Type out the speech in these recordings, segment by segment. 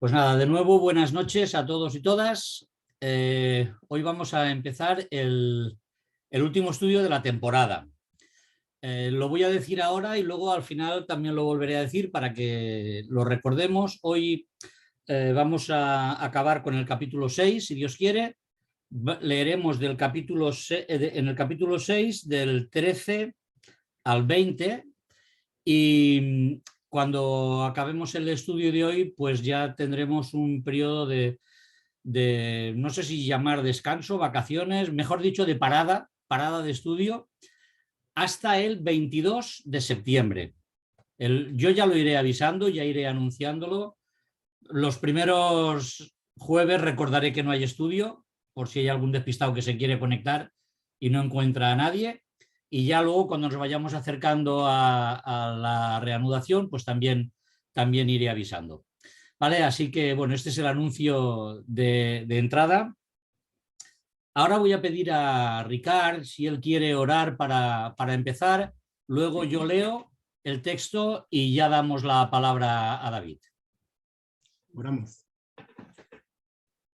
Pues nada, de nuevo buenas noches a todos y todas. Hoy vamos a empezar el último estudio de la temporada. Lo voy a decir ahora y luego al final también lo volveré a decir para que lo recordemos. Hoy vamos a acabar con el capítulo 6, si Dios quiere. Leeremos del capítulo en el capítulo 6 del 13 al 20 y cuando acabemos el estudio de hoy, pues ya tendremos un periodo de no sé si llamar descanso, vacaciones, mejor dicho, de parada de estudio, hasta el 22 de septiembre. Yo ya lo iré avisando, ya iré anunciándolo. Los primeros jueves recordaré que no hay estudio, por si hay algún despistado que se quiere conectar y no encuentra a nadie. Y ya luego, cuando nos vayamos acercando a la reanudación, pues también iré avisando. ¿Vale? Así que, bueno, este es el anuncio de entrada. Ahora voy a pedir a Ricard si él quiere orar para empezar. Luego yo leo el texto y ya damos la palabra a David. Oramos.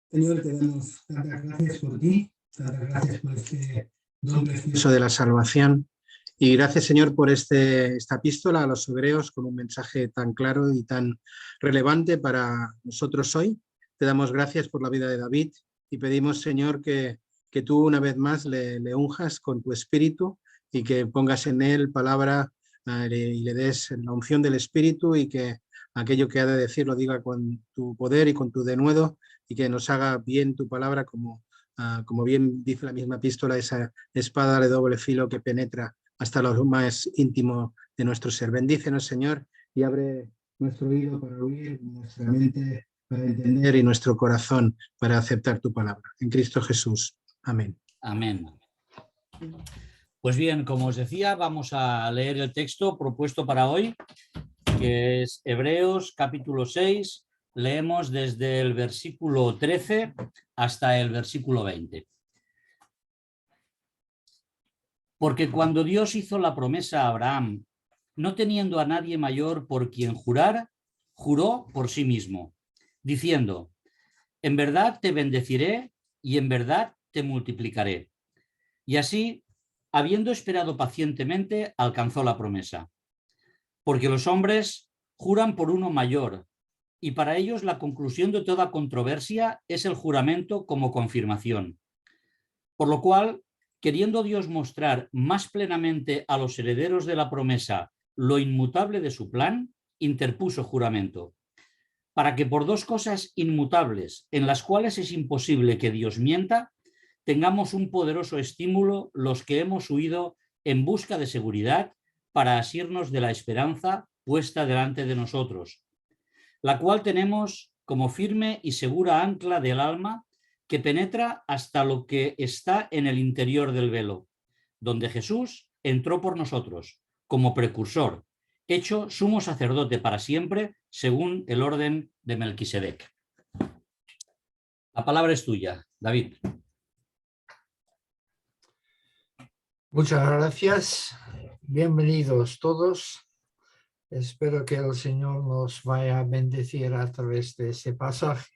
Señor, te damos tantas gracias por ti, tantas gracias por este don precioso de la salvación. Y gracias, Señor, por esta epístola a los hebreos con un mensaje tan claro y tan relevante para nosotros hoy. Te damos gracias por la vida de David y pedimos, Señor, que tú una vez más le unjas con tu espíritu y que pongas en él palabra y le des la unción del espíritu y que aquello que ha de decir lo diga con tu poder y con tu denuedo y que nos haga bien tu palabra como bien dice la misma epístola, esa espada de doble filo que penetra hasta lo más íntimo de nuestro ser. Bendícenos, Señor, y abre nuestro oído para oír, nuestra mente para entender y nuestro corazón para aceptar tu palabra. En Cristo Jesús. Amén. Amén. Pues bien, como os decía, vamos a leer el texto propuesto para hoy, que es Hebreos capítulo 6. Leemos desde el versículo 13 hasta el versículo 20. Porque cuando Dios hizo la promesa a Abraham, no teniendo a nadie mayor por quien jurar, juró por sí mismo, diciendo: en verdad te bendeciré y en verdad te multiplicaré. Y así, habiendo esperado pacientemente, alcanzó la promesa. Porque los hombres juran por uno mayor, y para ellos la conclusión de toda controversia es el juramento como confirmación. Por lo cual, queriendo Dios mostrar más plenamente a los herederos de la promesa lo inmutable de su plan, interpuso juramento, para que por dos cosas inmutables, en las cuales es imposible que Dios mienta, tengamos un poderoso estímulo los que hemos huido en busca de seguridad para asirnos de la esperanza puesta delante de nosotros, la cual tenemos como firme y segura ancla del alma que penetra hasta lo que está en el interior del velo, donde Jesús entró por nosotros como precursor, hecho sumo sacerdote para siempre, según el orden de Melquisedec. La palabra es tuya, David. Muchas gracias. Bienvenidos todos. Espero que el Señor nos vaya a bendecir a través de ese pasaje.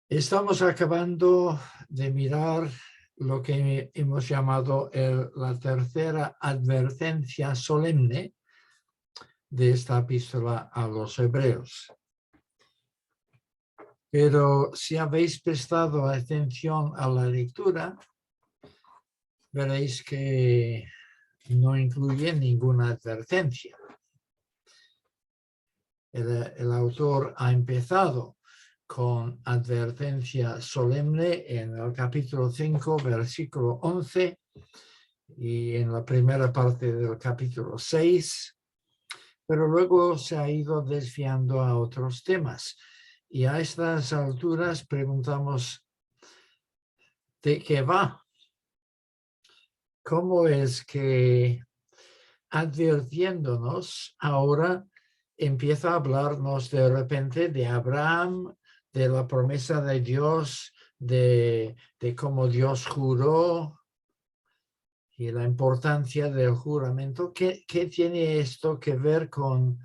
Estamos acabando de mirar lo que hemos llamado la tercera advertencia solemne de esta epístola a los hebreos. Pero si habéis prestado atención a la lectura, veréis que no incluye ninguna advertencia. El autor ha empezado con advertencia solemne en el capítulo 5, versículo 11, y en la primera parte del capítulo 6, pero luego se ha ido desviando a otros temas. Y a estas alturas preguntamos, ¿de qué va? ¿Cómo es que advirtiéndonos ahora empieza a hablarnos de repente de Abraham, de la promesa de Dios, de cómo Dios juró? y la importancia del juramento. ¿Qué tiene esto que ver con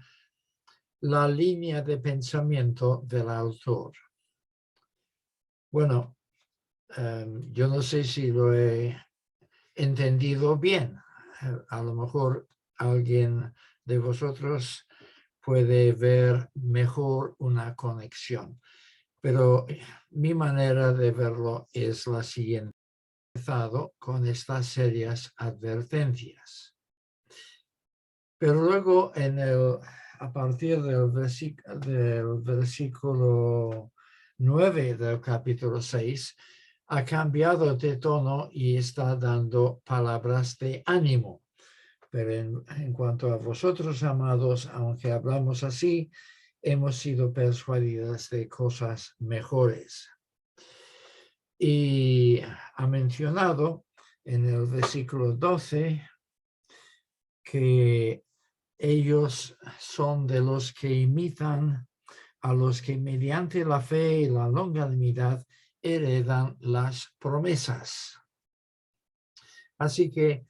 la línea de pensamiento del autor? Bueno, yo no sé si lo he entendido bien. A lo mejor alguien de vosotros puede ver mejor una conexión, pero mi manera de verlo es la siguiente. Empezado con estas serias advertencias, pero luego a partir del versículo 9 del capítulo 6 ha cambiado de tono y está dando palabras de ánimo. Pero en cuanto a vosotros, amados, aunque hablamos así, hemos sido persuadidos de cosas mejores. Y ha mencionado en el versículo 12 que ellos son de los que imitan a los que mediante la fe y la longanimidad heredan las promesas. Así que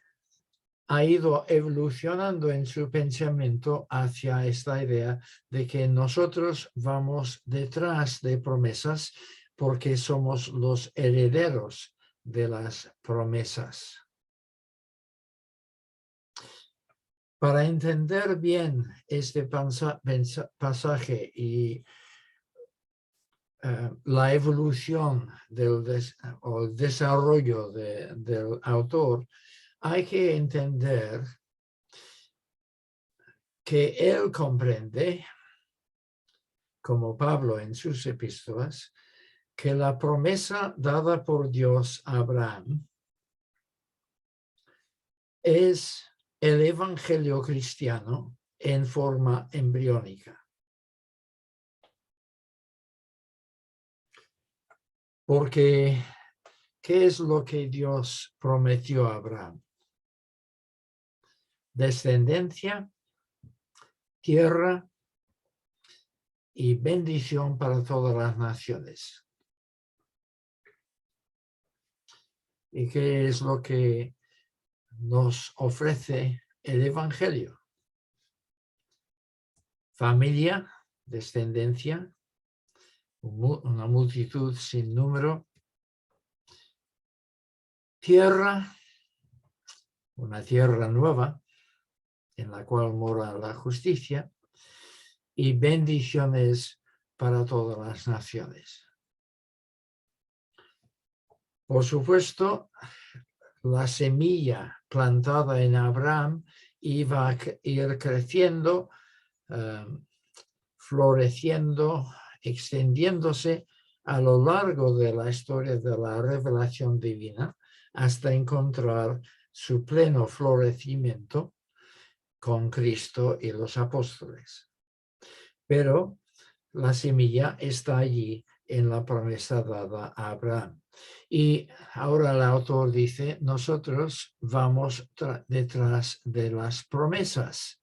ha ido evolucionando en su pensamiento hacia esta idea de que nosotros vamos detrás de promesas porque somos los herederos de las promesas. Para entender bien este pasaje y la evolución o el desarrollo del autor, hay que entender que él comprende, como Pablo en sus epístolas, que la promesa dada por Dios a Abraham es el evangelio cristiano en forma embriónica. Porque, ¿qué es lo que Dios prometió a Abraham? Descendencia, tierra y bendición para todas las naciones. ¿Y qué es lo que nos ofrece el evangelio? Familia, descendencia, una multitud sin número, tierra, una tierra nueva en la cual mora la justicia, y bendiciones para todas las naciones. Por supuesto, la semilla plantada en Abraham iba a ir creciendo, floreciendo, extendiéndose a lo largo de la historia de la revelación divina hasta encontrar su pleno florecimiento con Cristo y los apóstoles. Pero la semilla está allí en la promesa dada a Abraham. Y ahora el autor dice, nosotros vamos detrás de las promesas.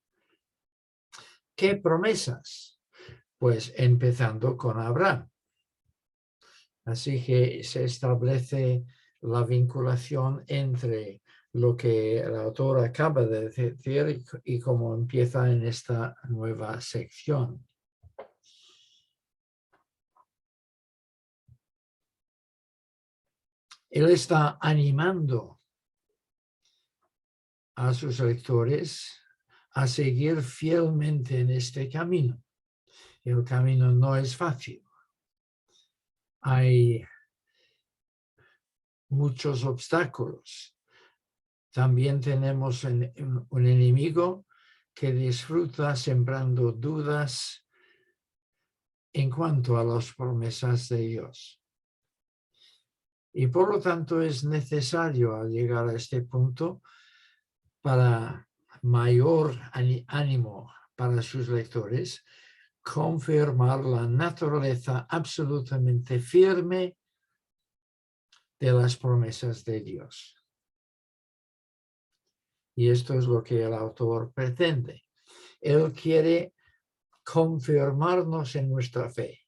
¿Qué promesas? Pues empezando con Abraham. Así que se establece la vinculación entre lo que el autor acaba de decir y cómo empieza en esta nueva sección. Él está animando a sus lectores a seguir fielmente en este camino. El camino no es fácil. Hay muchos obstáculos. También tenemos un enemigo que disfruta sembrando dudas en cuanto a las promesas de Dios. Y por lo tanto es necesario al llegar a este punto para mayor ánimo para sus lectores, confirmar la naturaleza absolutamente firme de las promesas de Dios. Y esto es lo que el autor pretende. Él quiere confirmarnos en nuestra fe.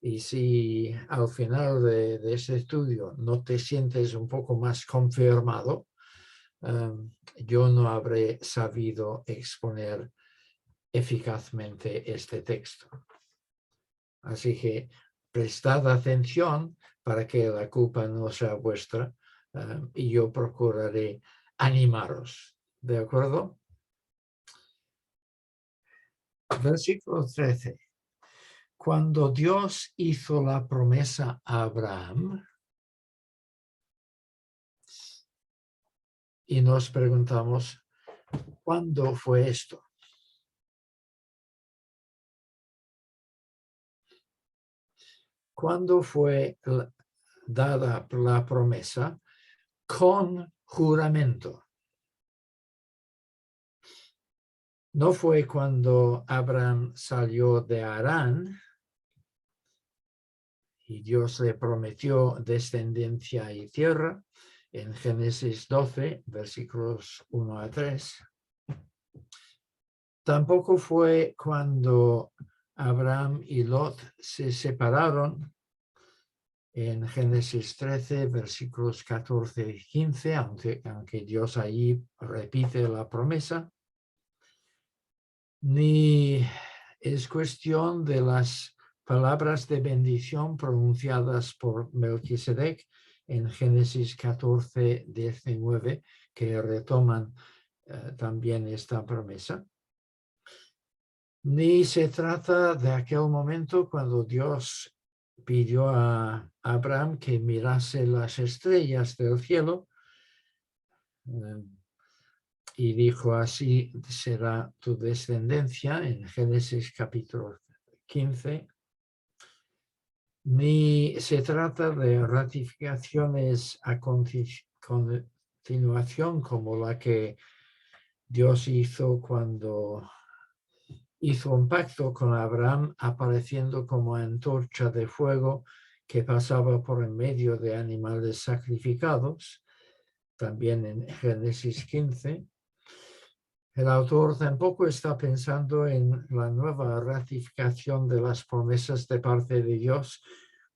Y si al final de este estudio no te sientes un poco más confirmado, yo no habré sabido exponer eficazmente este texto. Así que prestad atención para que la culpa no sea vuestra y yo procuraré animaros. ¿De acuerdo? Versículo 13. Cuando Dios hizo la promesa a Abraham, y nos preguntamos, ¿cuándo fue esto? ¿Cuándo fue dada la promesa? Con juramento. No fue cuando Abraham salió de Harán y Dios le prometió descendencia y tierra en Génesis 12, versículos 1 a 3. Tampoco fue cuando Abraham y Lot se separaron en Génesis 13, versículos 14 y 15, aunque Dios ahí repite la promesa. Ni es cuestión de las palabras de bendición pronunciadas por Melquisedec en Génesis 14, 19, que retoman también esta promesa. Ni se trata de aquel momento cuando Dios pidió a Abraham que mirase las estrellas del cielo y dijo: así será tu descendencia, en Génesis capítulo 15. Ni se trata de ratificaciones a continuación como la que Dios hizo cuando hizo un pacto con Abraham apareciendo como antorcha de fuego que pasaba por en medio de animales sacrificados, también en Génesis 15. El autor tampoco está pensando en la nueva ratificación de las promesas de parte de Dios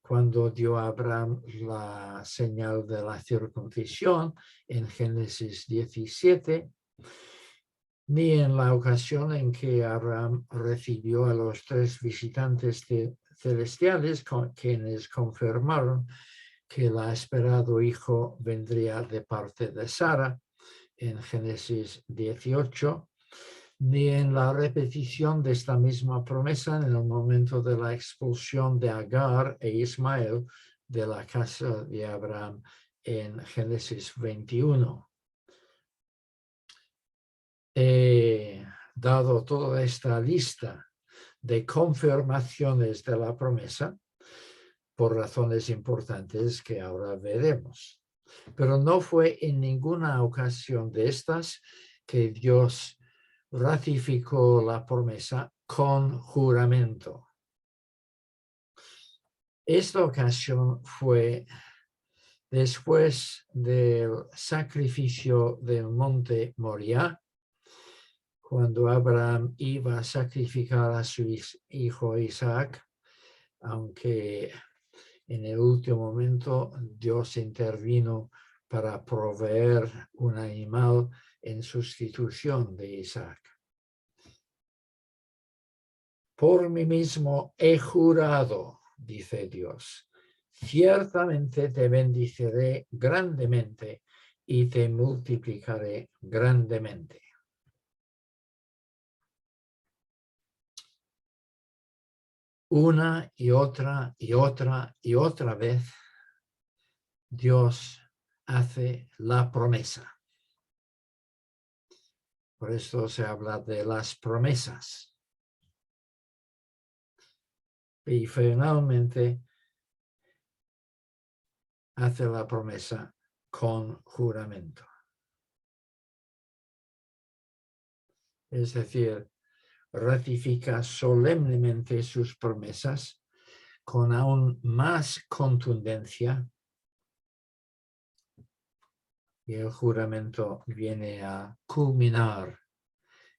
cuando dio a Abraham la señal de la circuncisión en Génesis 17, ni en la ocasión en que Abraham recibió a los 3 visitantes celestiales quienes confirmaron que el esperado hijo vendría de parte de Sara en Génesis 18, ni en la repetición de esta misma promesa en el momento de la expulsión de Agar e Ismael de la casa de Abraham en Génesis 21. He dado toda esta lista de confirmaciones de la promesa por razones importantes que ahora veremos. Pero no fue en ninguna ocasión de estas que Dios ratificó la promesa con juramento. Esta ocasión fue después del sacrificio del monte Moriah, cuando Abraham iba a sacrificar a su hijo Isaac, aunque en el último momento Dios intervino para proveer un animal en sustitución de Isaac. Por mí mismo he jurado, dice Dios, ciertamente te bendeciré grandemente y te multiplicaré grandemente. Una y otra y otra y otra vez, Dios hace la promesa. Por esto se habla de las promesas. Y finalmente hace la promesa con juramento. Es decir, ratifica solemnemente sus promesas con aún más contundencia, y el juramento viene a culminar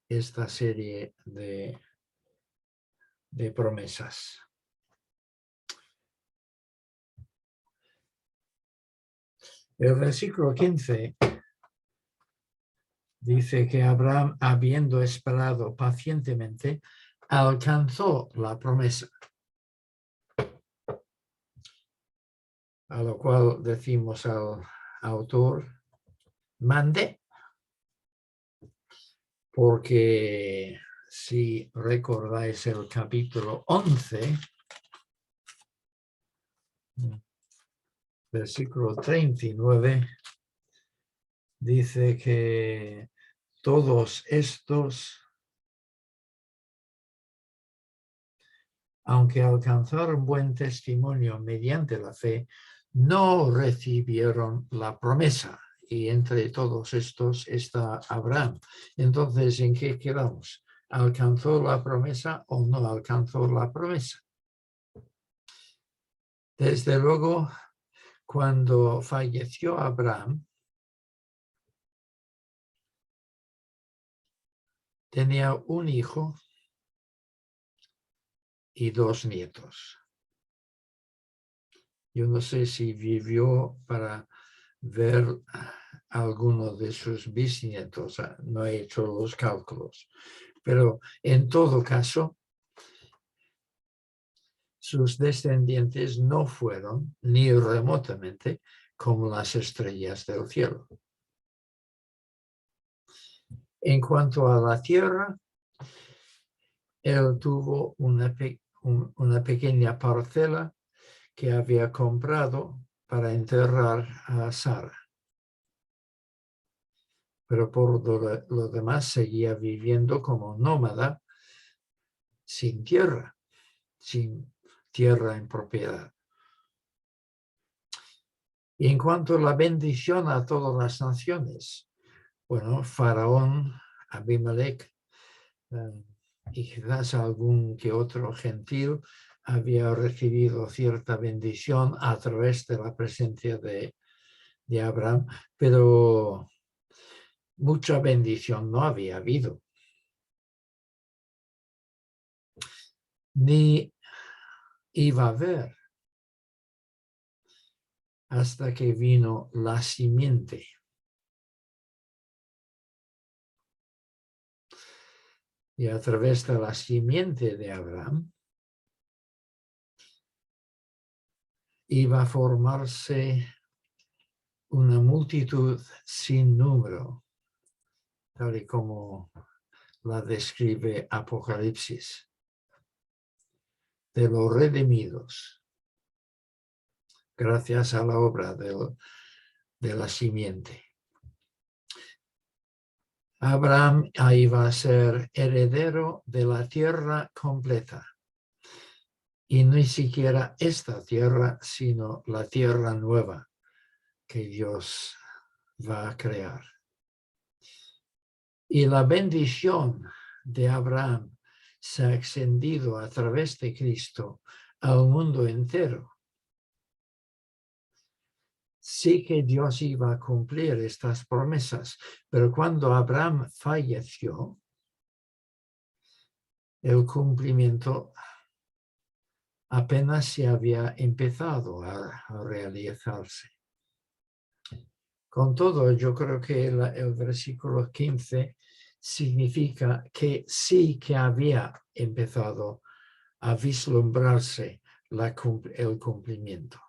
esta serie de promesas. El versículo 15 Dice que Abraham, habiendo esperado pacientemente, alcanzó la promesa. A lo cual decimos al autor, mande, porque si recordáis el capítulo 11, versículo 39, dice que todos estos, aunque alcanzaron buen testimonio mediante la fe, no recibieron la promesa. Y entre todos estos está Abraham. Entonces, ¿en qué quedamos? ¿Alcanzó la promesa o no alcanzó la promesa? Desde luego, cuando falleció Abraham, tenía un hijo y 2 nietos. Yo no sé si vivió para ver alguno de sus bisnietos, no he hecho los cálculos, pero en todo caso, sus descendientes no fueron ni remotamente como las estrellas del cielo. En cuanto a la tierra, él tuvo una pequeña parcela que había comprado para enterrar a Sara. Pero por lo demás seguía viviendo como nómada sin tierra en propiedad. Y en cuanto a la bendición a todas las naciones, bueno, Faraón, Abimelech y quizás algún que otro gentil había recibido cierta bendición a través de la presencia de Abraham, pero mucha bendición no había habido. Ni iba a haber hasta que vino la simiente. Y a través de la simiente de Abraham iba a formarse una multitud sin número, tal y como la describe Apocalipsis, de los redimidos, gracias a la obra de la simiente. Abraham iba a ser heredero de la tierra completa. Y ni siquiera esta tierra, sino la tierra nueva que Dios va a crear. Y la bendición de Abraham se ha extendido a través de Cristo al mundo entero. Sí que Dios iba a cumplir estas promesas, pero cuando Abraham falleció, el cumplimiento apenas se había empezado a realizarse. Con todo, yo creo que el versículo 15 significa que sí que había empezado a vislumbrarse el cumplimiento.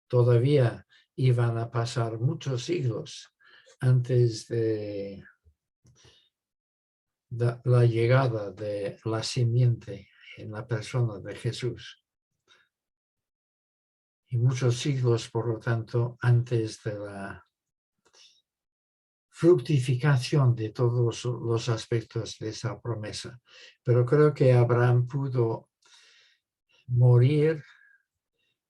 Todavía iban a pasar muchos siglos antes de la llegada de la simiente en la persona de Jesús. Y muchos siglos, por lo tanto, antes de la fructificación de todos los aspectos de esa promesa. Pero creo que Abraham pudo morir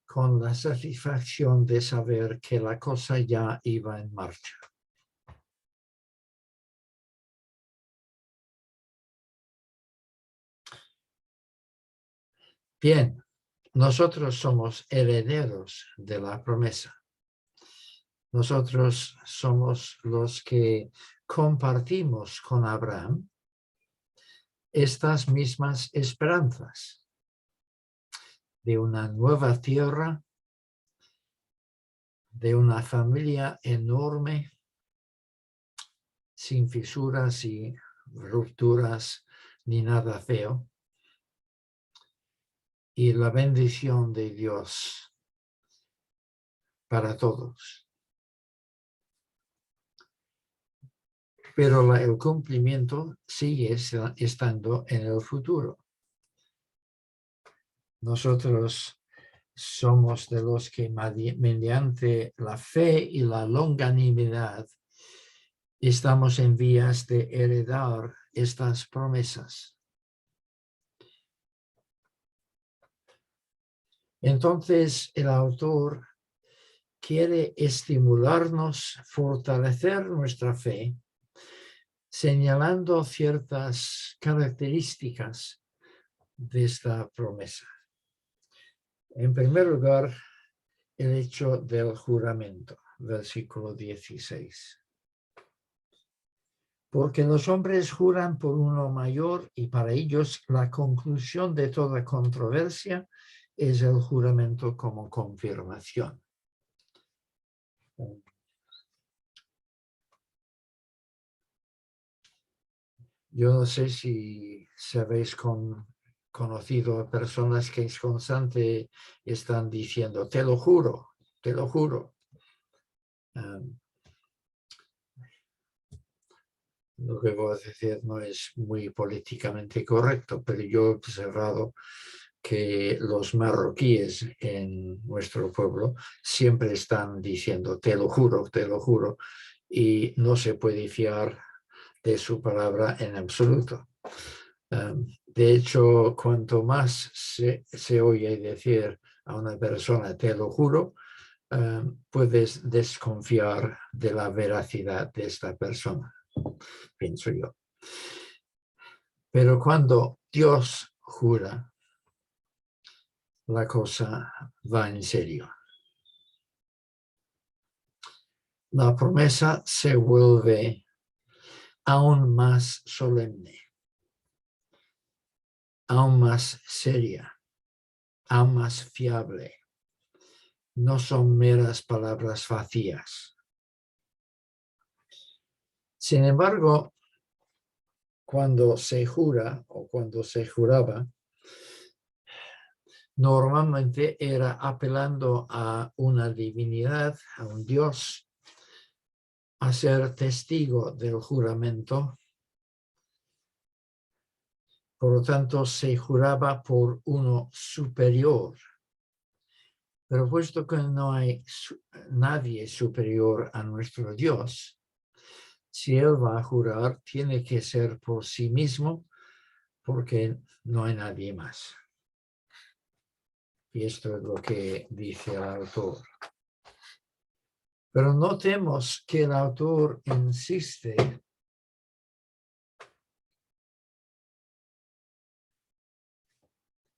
con la satisfacción de saber que la cosa ya iba en marcha. Bien, nosotros somos herederos de la promesa. Nosotros somos los que compartimos con Abraham estas mismas esperanzas de una nueva tierra, de una familia enorme, sin fisuras y rupturas ni nada feo. Y la bendición de Dios para todos. Pero el cumplimiento sigue estando en el futuro. Nosotros somos de los que mediante la fe y la longanimidad estamos en vías de heredar estas promesas. Entonces el autor quiere estimularnos, fortalecer nuestra fe, señalando ciertas características de esta promesa. En primer lugar, el hecho del juramento, versículo 16. Porque los hombres juran por uno mayor y para ellos la conclusión de toda controversia es el juramento como confirmación. Yo no sé si habéis conocido a personas que constante están diciendo, te lo juro, te lo juro. Lo que voy a decir no es muy políticamente correcto, pero yo he observado que los marroquíes en nuestro pueblo siempre están diciendo, te lo juro, y no se puede fiar de su palabra en absoluto. De hecho, cuanto más se oye decir a una persona, te lo juro, puedes desconfiar de la veracidad de esta persona, pienso yo. Pero cuando Dios jura, la cosa va en serio. La promesa se vuelve aún más solemne, aún más seria, aún más fiable. No son meras palabras vacías. Sin embargo, cuando se jura o cuando se juraba, normalmente era apelando a una divinidad, a un Dios, a ser testigo del juramento. Por lo tanto, se juraba por uno superior. Pero puesto que no hay nadie superior a nuestro Dios, si Él va a jurar, tiene que ser por sí mismo, porque no hay nadie más. Y esto es lo que dice el autor. Pero notemos que el autor insiste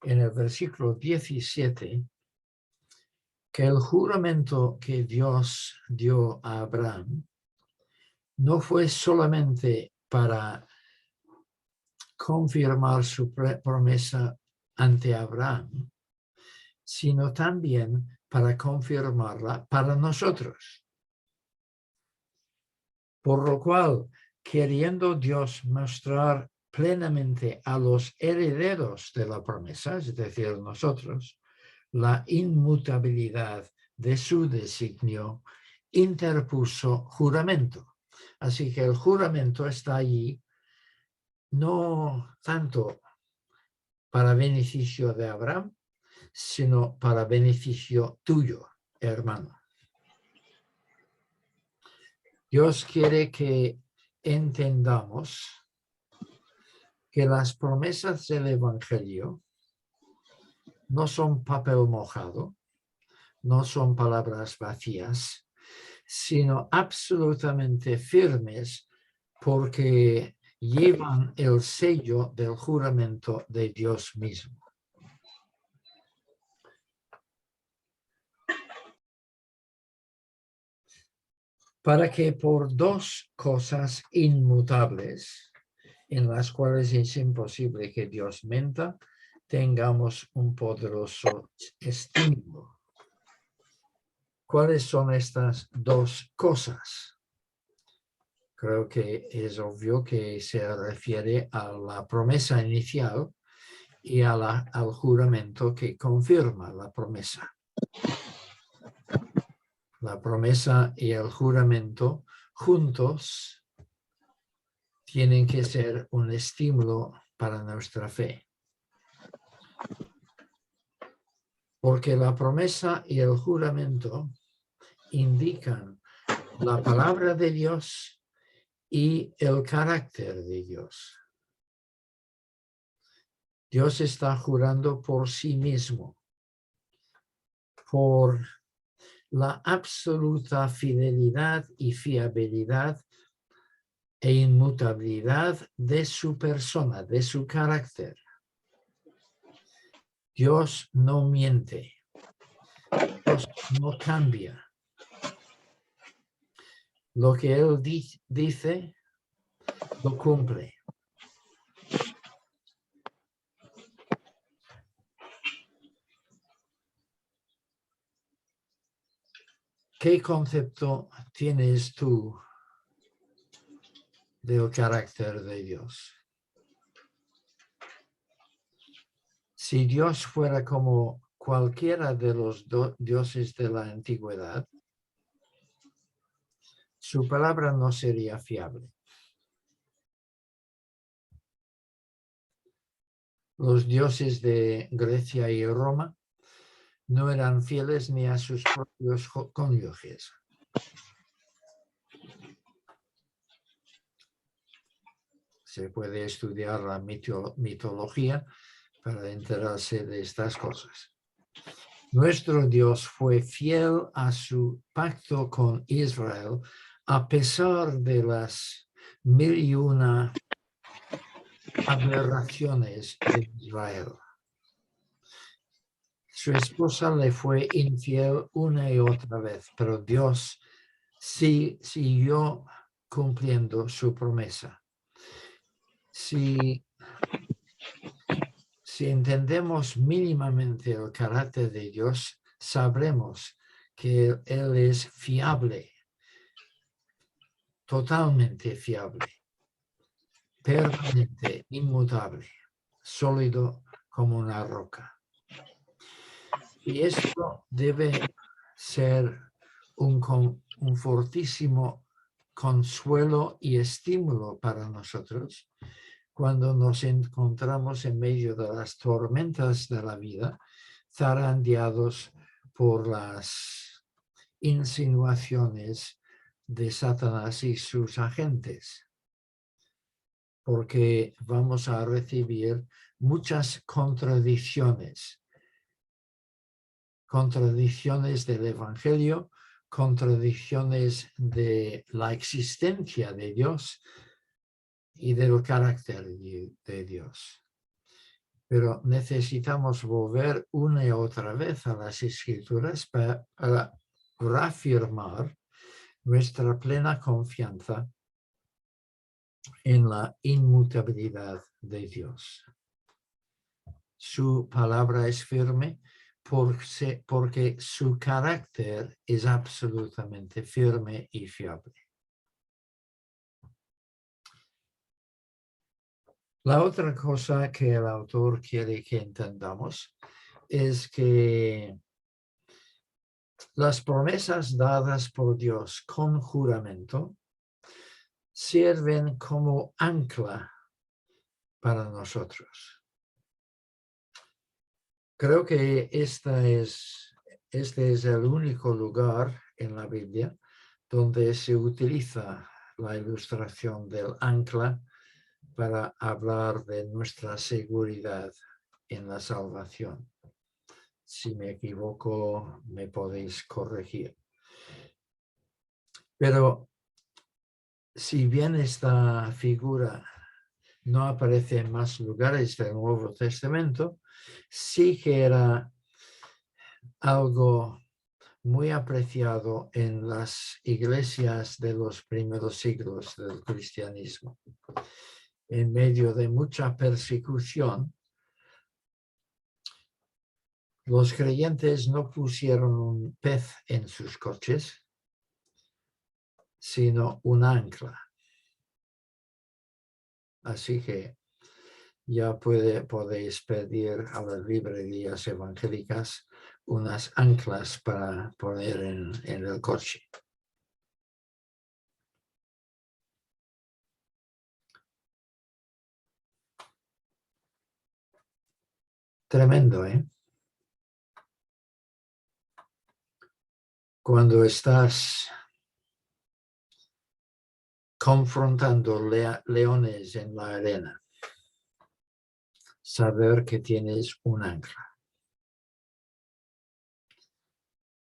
en el versículo 17 que el juramento que Dios dio a Abraham no fue solamente para confirmar su promesa ante Abraham, sino también para confirmarla para nosotros. Por lo cual, queriendo Dios mostrar plenamente a los herederos de la promesa, es decir, nosotros, la inmutabilidad de su designio, interpuso juramento. Así que el juramento está allí no tanto para beneficio de Abraham, sino para beneficio tuyo, hermano. Dios quiere que entendamos que las promesas del Evangelio no son papel mojado, no son palabras vacías, sino absolutamente firmes porque llevan el sello del juramento de Dios mismo. Para que por dos cosas inmutables, en las cuales es imposible que Dios mienta, tengamos un poderoso estímulo. ¿Cuáles son estas dos cosas? creo que es obvio que se refiere a la promesa inicial y al juramento que confirma la promesa. La promesa y el juramento juntos tienen que ser un estímulo para nuestra fe. Porque la promesa y el juramento indican la palabra de Dios y el carácter de Dios. Dios está jurando por sí mismo, por la absoluta fidelidad y fiabilidad e inmutabilidad de su persona, de su carácter. Dios no miente, Dios no cambia. Lo que Él dice, lo cumple. ¿Qué concepto tienes tú del carácter de Dios? Si Dios fuera como cualquiera de los dioses de la antigüedad, su palabra no sería fiable. Los dioses de Grecia y Roma no eran fieles ni a sus propios cónyuges. Se puede estudiar la mitología para enterarse de estas cosas. Nuestro Dios fue fiel a su pacto con Israel a pesar de las 1001 aberraciones de Israel. Su esposa le fue infiel una y otra vez, pero Dios sí siguió cumpliendo su promesa. Si entendemos mínimamente el carácter de Dios, sabremos que Él es fiable, totalmente fiable, permanente, inmutable, sólido como una roca. Y esto debe ser un fortísimo consuelo y estímulo para nosotros cuando nos encontramos en medio de las tormentas de la vida, zarandeados por las insinuaciones de Satanás y sus agentes. Porque vamos a recibir muchas contradicciones del Evangelio, contradicciones de la existencia de Dios y del carácter de Dios. Pero necesitamos volver una y otra vez a las Escrituras para reafirmar nuestra plena confianza en la inmutabilidad de Dios. Su palabra es firme porque su carácter es absolutamente firme y fiable. La otra cosa que el autor quiere que entendamos es que las promesas dadas por Dios con juramento sirven como ancla para nosotros. Creo que este es el único lugar en la Biblia donde se utiliza la ilustración del ancla para hablar de nuestra seguridad en la salvación. Si me equivoco, me podéis corregir. Pero si bien esta figura no aparece en más lugares del Nuevo Testamento, sí que era algo muy apreciado en las iglesias de los primeros siglos del cristianismo. En medio de mucha persecución, los creyentes no pusieron un pez en sus coches, sino un ancla. Así que ya podéis pedir a las librerías evangélicas unas anclas para poner en el coche. Tremendo, ¿eh? Cuando estás confrontando leones en la arena, saber que tienes un ancla.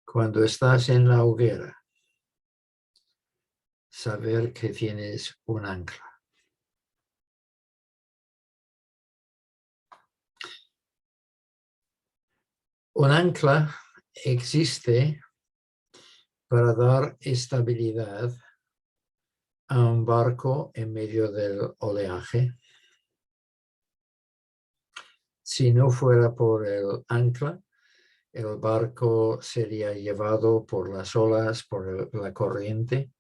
Cuando estás en la hoguera, saber que tienes un ancla. Un ancla existe para dar estabilidad a un barco en medio del oleaje. Si no fuera por el ancla, el barco sería llevado por las olas, por la corriente.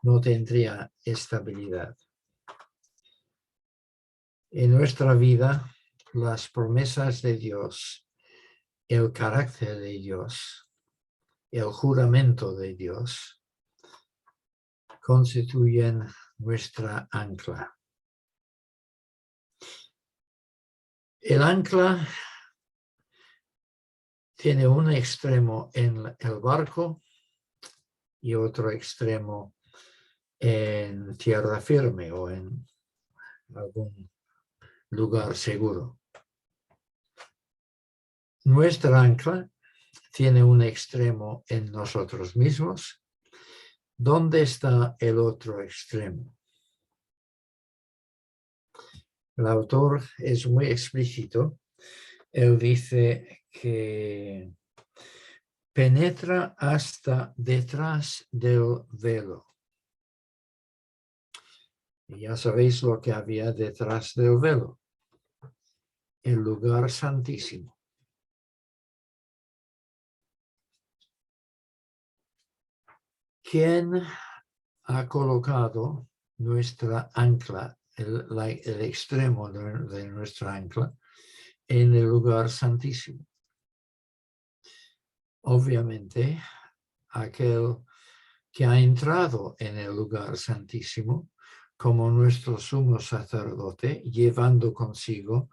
No tendría estabilidad. En nuestra vida, las promesas de Dios, el carácter de Dios, el juramento de Dios, constituyen nuestra ancla. El ancla tiene un extremo en el barco y otro extremo en tierra firme o en algún lugar seguro. Nuestra ancla tiene un extremo en nosotros mismos. ¿Dónde está el otro extremo? El autor es muy explícito. Él dice que penetra hasta detrás del velo. Y ya sabéis lo que había detrás del velo. El lugar santísimo. ¿Quién ha colocado nuestra ancla, el extremo de nuestra ancla, en el lugar santísimo? Obviamente, aquel que ha entrado en el lugar santísimo como nuestro sumo sacerdote, llevando consigo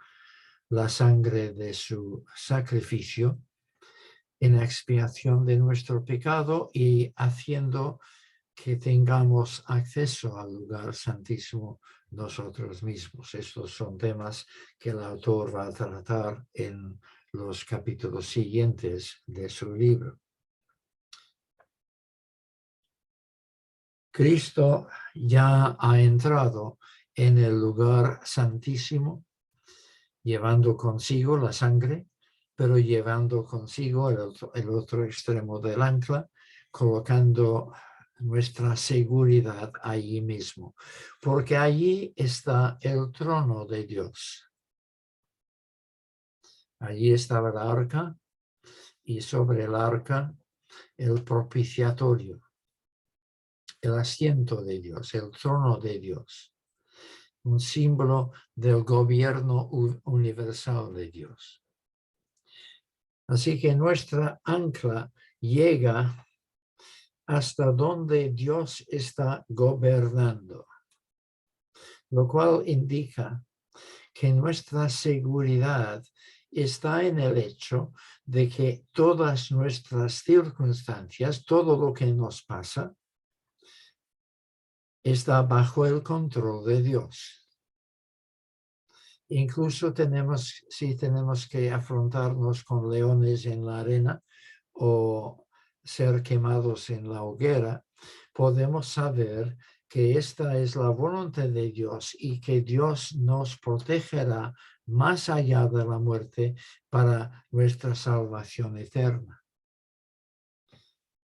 la sangre de su sacrificio en expiación de nuestro pecado y haciendo que tengamos acceso al lugar santísimo nosotros mismos. Estos son temas que el autor va a tratar en los capítulos siguientes de su libro. Cristo ya ha entrado en el lugar santísimo, llevando consigo la sangre, pero llevando consigo el otro extremo del ancla, colocando nuestra seguridad allí mismo, porque allí está el trono de Dios. Allí estaba el arca y sobre el arca el propiciatorio, el asiento de Dios, el trono de Dios, un símbolo del gobierno universal de Dios. Así que nuestra ancla llega hasta donde Dios está gobernando, lo cual indica que nuestra seguridad está en el hecho de que todas nuestras circunstancias, todo lo que nos pasa, está bajo el control de Dios. Incluso si tenemos que afrontarnos con leones en la arena o ser quemados en la hoguera, podemos saber que esta es la voluntad de Dios y que Dios nos protegerá más allá de la muerte para nuestra salvación eterna.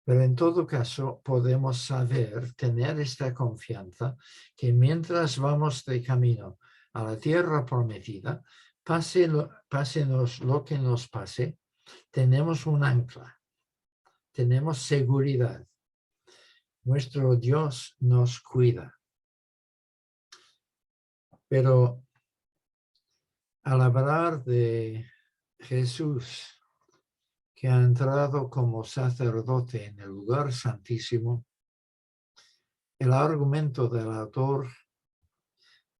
Pero en todo caso podemos saber, tener esta confianza, que mientras vamos de camino a la tierra prometida, pásenos lo que nos pase, tenemos un ancla, tenemos seguridad. Nuestro Dios nos cuida. Pero al hablar de Jesús, que ha entrado como sacerdote en el lugar santísimo, el argumento del autor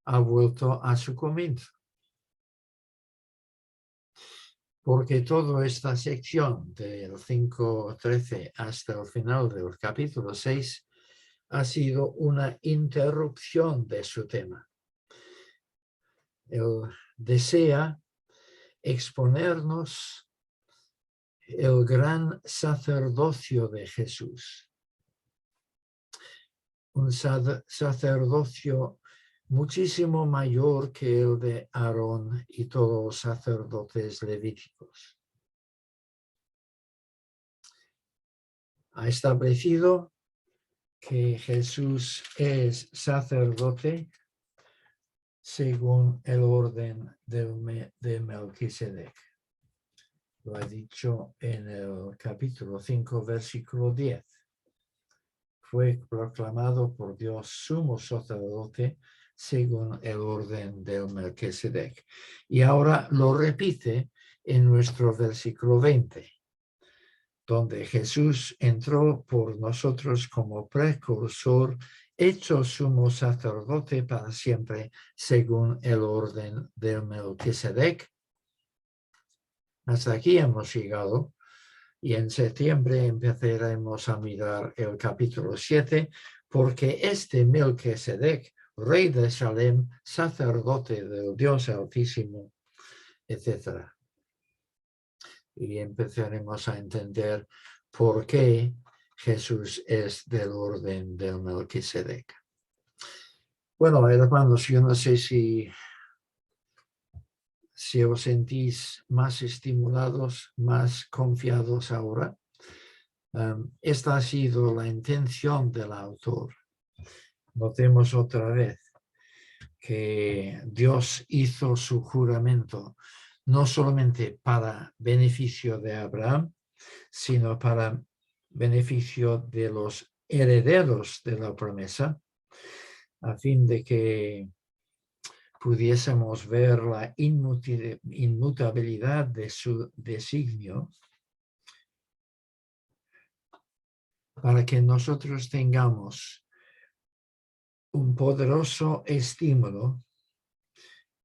ha vuelto a su comienzo. Porque toda esta sección del 5:13 hasta el final del capítulo 6 ha sido una interrupción de su tema. Él desea exponernos el gran sacerdocio de Jesús. Un sacerdocio muchísimo mayor que el de Aarón y todos los sacerdotes levíticos. Ha establecido que Jesús es sacerdote según el orden de Melquisedec. Lo ha dicho en el capítulo 5, versículo 10. Fue proclamado por Dios sumo sacerdote según el orden del Melquisedec. Y ahora lo repite en nuestro versículo 20, donde Jesús entró por nosotros como precursor, hecho sumo sacerdote para siempre, según el orden del Melquisedec. Hasta aquí hemos llegado. Y en septiembre empezaremos a mirar el capítulo 7, porque este Melquisedec, rey de Salem, sacerdote del Dios Altísimo, etc. Y empezaremos a entender por qué Jesús es del orden del Melquisedec. Bueno, hermanos, yo no sé si os sentís más estimulados, más confiados ahora. Esta ha sido la intención del autor. Notemos otra vez que Dios hizo su juramento no solamente para beneficio de Abraham, sino para beneficio de los herederos de la promesa, a fin de que pudiésemos ver la inmutabilidad de su designio, para que nosotros tengamos un poderoso estímulo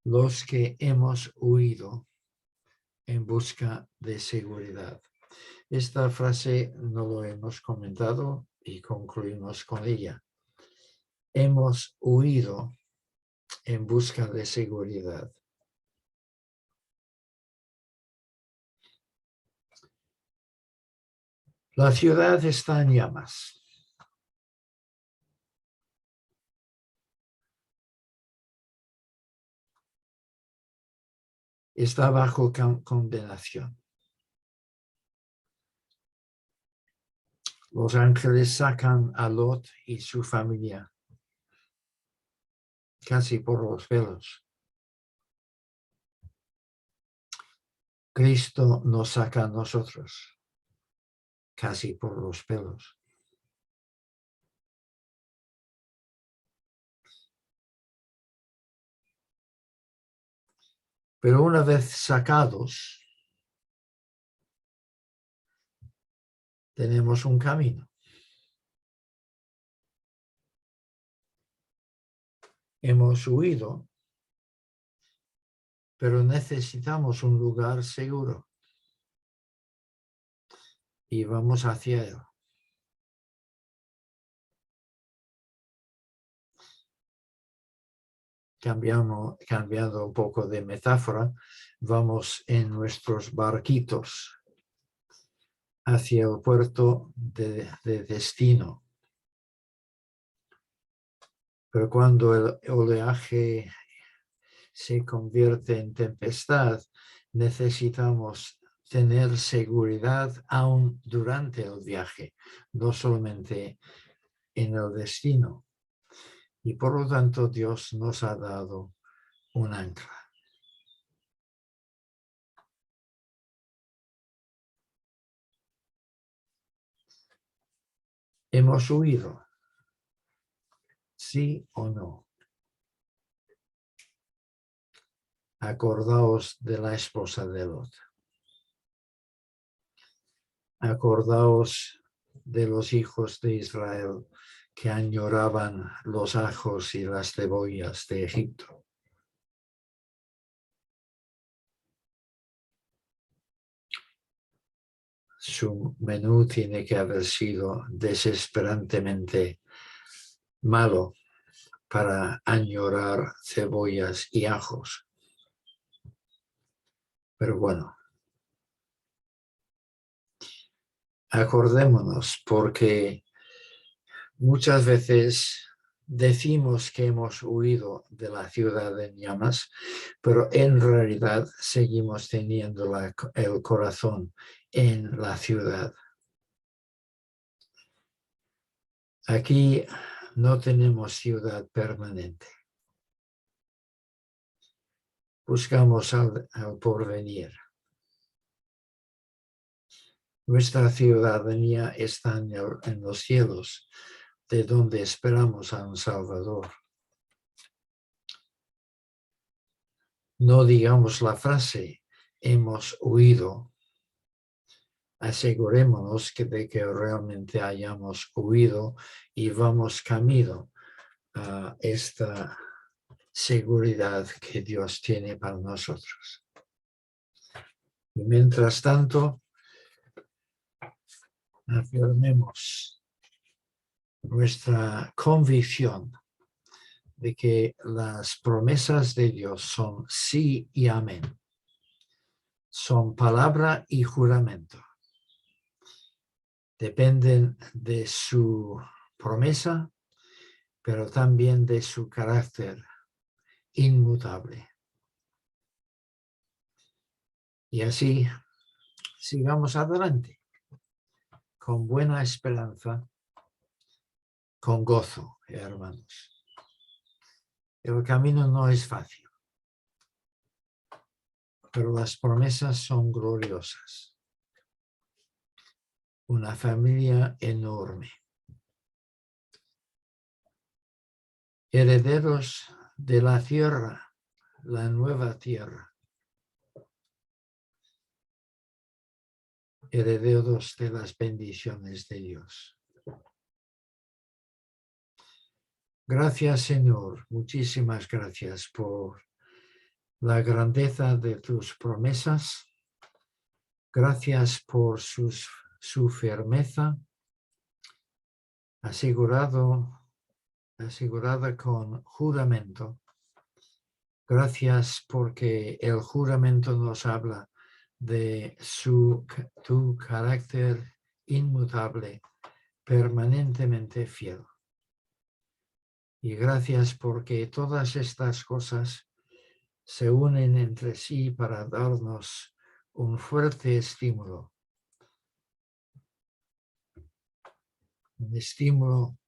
los que hemos huido en busca de seguridad. Esta frase no lo hemos comentado y concluimos con ella. Hemos huido en busca de seguridad. La ciudad está en llamas. Está bajo condenación. Los ángeles sacan a Lot y su familia casi por los pelos. Cristo nos saca a nosotros casi por los pelos. Pero una vez sacados, tenemos un camino. Hemos huido, pero necesitamos un lugar seguro. Y vamos hacia él. Cambiando un poco de metáfora, vamos en nuestros barquitos hacia el puerto de destino. Pero cuando el oleaje se convierte en tempestad, necesitamos tener seguridad aún durante el viaje, no solamente en el destino. Y por lo tanto, Dios nos ha dado un ancla. ¿Hemos huido? ¿Sí o no? acordaos de la esposa de Lot. Acordaos de los hijos de Israel que añoraban los ajos y las cebollas de Egipto. Su menú tiene que haber sido desesperantemente malo para añorar cebollas y ajos. Pero bueno, acordémonos, porque muchas veces decimos que hemos huido de la ciudad en llamas, pero en realidad seguimos teniendo el corazón en la ciudad. Aquí no tenemos ciudad permanente. Buscamos al porvenir. Nuestra ciudadanía está en los cielos, de donde esperamos a un Salvador. No digamos la frase, hemos huido. Asegurémonos de que realmente hayamos huido y vamos camino a esta seguridad que Dios tiene para nosotros. Y mientras tanto, afirmemos nuestra convicción de que las promesas de Dios son sí y amén. Son palabra y juramento. Dependen de su promesa, pero también de su carácter inmutable. Y así sigamos adelante, con buena esperanza, con gozo, hermanos. El camino no es fácil, pero las promesas son gloriosas. Una familia enorme. Herederos de la tierra, la nueva tierra. Herederos de las bendiciones de Dios. Gracias, Señor. Muchísimas gracias por la grandeza de tus promesas. Gracias por su firmeza, asegurada con juramento. Gracias porque el juramento nos habla de tu carácter inmutable, permanentemente fiel. Y gracias porque todas estas cosas se unen entre sí para darnos un fuerte estímulo. Un estímulo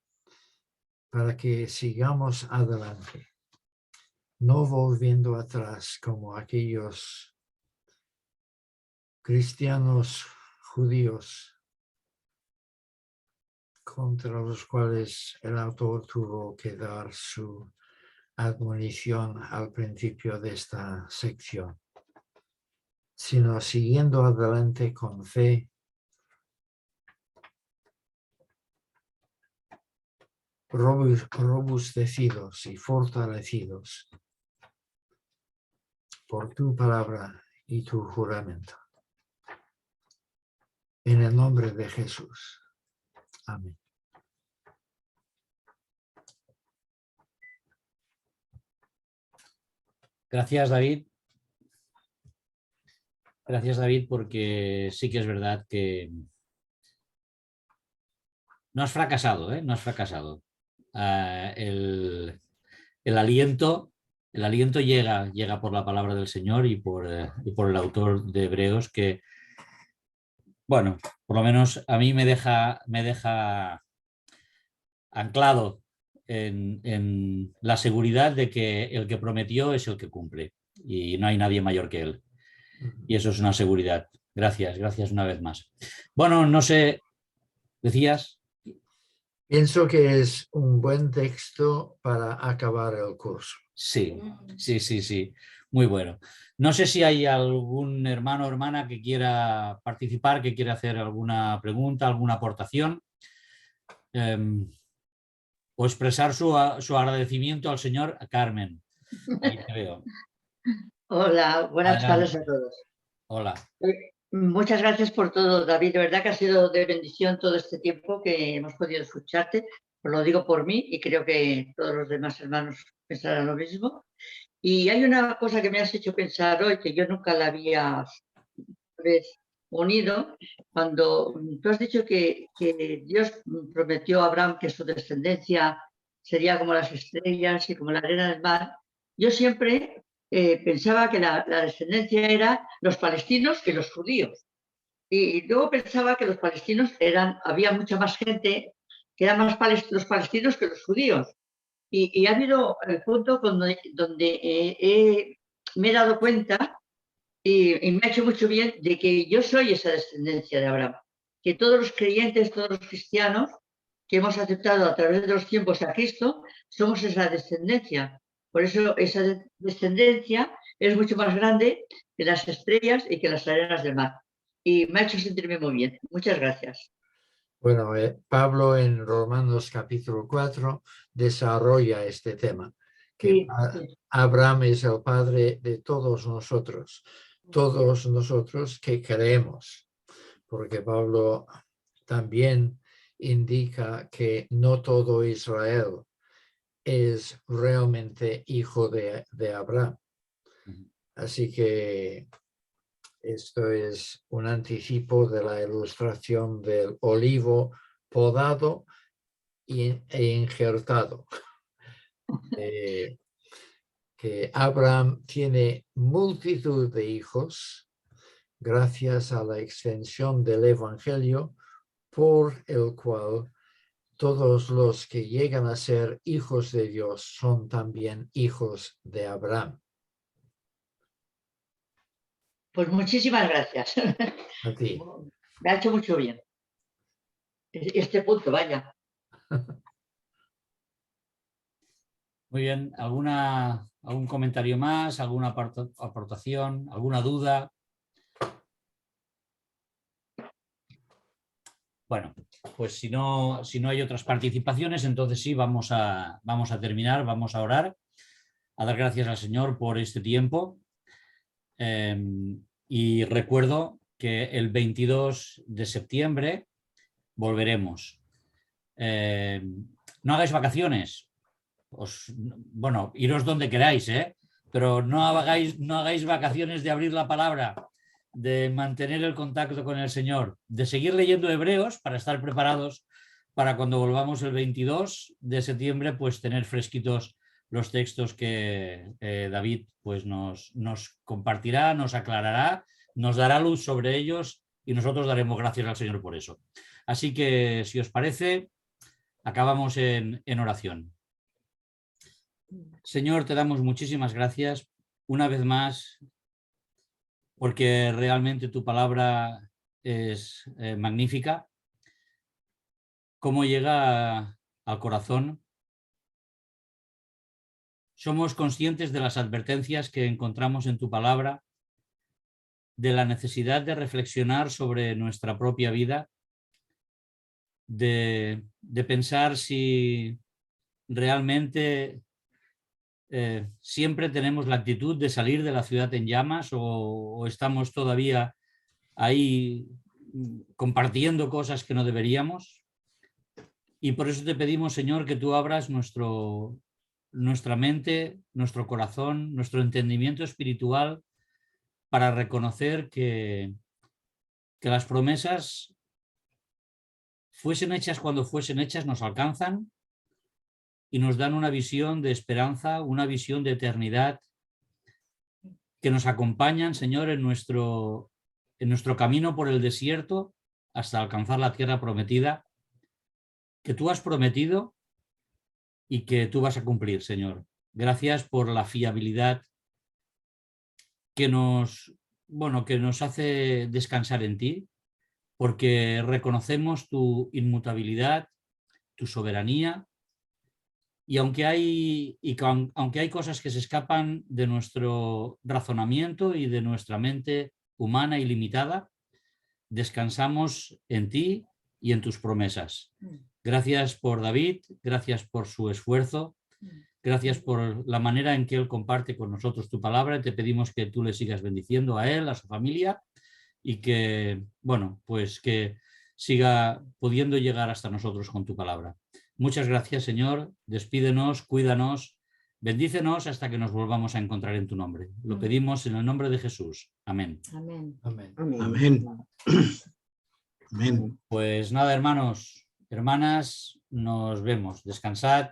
para que sigamos adelante, no volviendo atrás como aquellos cristianos judíos contra los cuales el autor tuvo que dar su admonición al principio de esta sección, sino siguiendo adelante con fe, robustecidos y fortalecidos por tu palabra y tu juramento. En el nombre de Jesús. Amén. Gracias, David. Gracias, David, porque sí que es verdad que no has fracasado, ¿eh? No has fracasado. El aliento llega por la palabra del Señor y por el autor de Hebreos, que, bueno, por lo menos a mí me deja anclado en la seguridad de que el que prometió es el que cumple y no hay nadie mayor que él. Y eso es una seguridad. Gracias, gracias una vez más. Bueno, no sé, ¿decías? Pienso que es un buen texto para acabar el curso. Sí, sí, sí, sí. Muy bueno. No sé si hay algún hermano o hermana que quiera participar, que quiera hacer alguna pregunta, alguna aportación, o expresar su agradecimiento al señor. Carmen. Ahí te veo. Hola, buenas Adelante. tardes a todos. Hola. Muchas gracias por todo, David. De verdad que ha sido de bendición todo este tiempo que hemos podido escucharte. Os lo digo por mí y creo que todos los demás hermanos pensarán lo mismo. Y hay una cosa que me has hecho pensar hoy que yo nunca la había unido, cuando tú has dicho que Dios prometió a Abraham que su descendencia sería como las estrellas y como la arena del mar. Yo siempre pensaba que la descendencia era los palestinos y los judíos. Y luego pensaba que los palestinos había mucha más gente que eran más los palestinos que los judíos. Y ha habido el punto donde me he dado cuenta y me ha hecho mucho bien de que yo soy esa descendencia de Abraham. Que todos los creyentes, todos los cristianos que hemos aceptado a través de los tiempos a Cristo, somos esa descendencia. Por eso esa descendencia es mucho más grande que las estrellas y que las arenas del mar. Y me ha hecho sentirme muy bien. Muchas gracias. Bueno, Pablo en Romanos capítulo 4 desarrolla este tema, que Sí. Abraham es el padre de todos nosotros que creemos, porque Pablo también indica que no todo Israel es realmente hijo de Abraham. Así que esto es un anticipo de la ilustración del olivo podado e injertado. Que Abraham tiene multitud de hijos gracias a la extensión del Evangelio, por el cual todos los que llegan a ser hijos de Dios son también hijos de Abraham. Pues muchísimas gracias. A ti. Me ha hecho mucho bien. Este punto, vaya. Muy bien. ¿Algún comentario más? ¿Alguna aportación? ¿Alguna duda? Bueno, pues si no hay otras participaciones, entonces sí, vamos a terminar, vamos a orar, a dar gracias al Señor por este tiempo. Y recuerdo que el 22 de septiembre volveremos. No hagáis vacaciones. Bueno, iros donde queráis, pero no hagáis vacaciones de abrir la palabra, de mantener el contacto con el Señor, de seguir leyendo Hebreos para estar preparados para cuando volvamos el 22 de septiembre, pues tener fresquitos los textos que David pues nos compartirá, nos aclarará, nos dará luz sobre ellos y nosotros daremos gracias al Señor por eso. Así que, si os parece, acabamos en oración. Señor, te damos muchísimas gracias una vez más, porque realmente tu palabra es magnífica. Cómo llega al corazón. Somos conscientes de las advertencias que encontramos en tu palabra, de la necesidad de reflexionar sobre nuestra propia vida, de pensar si realmente siempre tenemos la actitud de salir de la ciudad en llamas o estamos todavía ahí compartiendo cosas que no deberíamos. Y por eso te pedimos, Señor, que tú abras nuestra mente, nuestro corazón, nuestro entendimiento espiritual para reconocer que las promesas, fuesen hechas cuando fuesen hechas, nos alcanzan y nos dan una visión de esperanza, una visión de eternidad, que nos acompañan, Señor, en nuestro camino por el desierto hasta alcanzar la tierra prometida, que tú has prometido y que tú vas a cumplir, Señor. Gracias por la fiabilidad que nos hace descansar en ti, porque reconocemos tu inmutabilidad, tu soberanía, Y aunque aunque hay cosas que se escapan de nuestro razonamiento y de nuestra mente humana y limitada, descansamos en ti y en tus promesas. Gracias por David, gracias por su esfuerzo, gracias por la manera en que él comparte con nosotros tu palabra. Te pedimos que tú le sigas bendiciendo a él, a su familia, y que, bueno, pues que siga pudiendo llegar hasta nosotros con tu palabra. Muchas gracias, Señor. Despídenos, cuídanos, bendícenos hasta que nos volvamos a encontrar en tu nombre. Lo pedimos en el nombre de Jesús. Amén. Amén. Amén. Amén. Amén. Pues nada, hermanos, hermanas, nos vemos. Descansad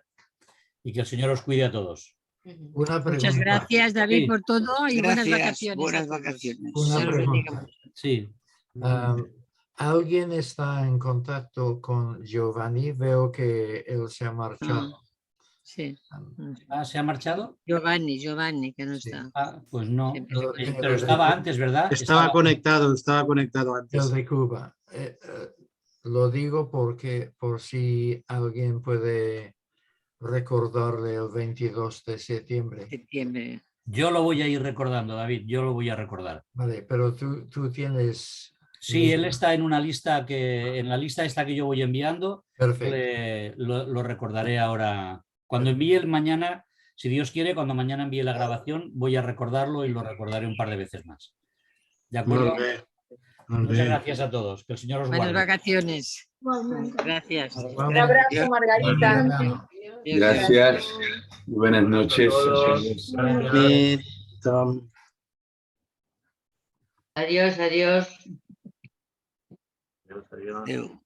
y que el Señor os cuide a todos. Una pregunta. Muchas gracias, David, Sí. por todo y buenas Gracias, vacaciones. buenas a todos. vacaciones. Una Dios los bendiga pregunta. mucho. Sí. ¿Alguien está en contacto con Giovanni? Veo que él se ha marchado. Sí, ¿Se ha marchado? Giovanni, que no Sí. está. Pues no. Siempre Pero- se Pero estaba antes, ¿verdad? Estaba conectado El antes. de Cuba. Lo digo porque por si alguien puede recordarle el 22 de septiembre. septiembre. Yo lo voy a ir recordando, David. Yo lo voy a recordar. Vale, pero tú tienes... Sí, él está en una lista en la lista esta que yo voy enviando, Perfecto. lo recordaré ahora. Cuando envíe el mañana, si Dios quiere, cuando mañana envíe la grabación, voy a recordarlo y lo recordaré un par de veces más. ¿De acuerdo? Molt bé, molt Muchas bé. gracias a todos. Que el Señor os Buenas guarde. vacaciones. Gracias. Vamos. abrazo, Margarita. Bueno, Gracias. Buenas noches. Bé, Tom. Adiós, adiós. Adéu.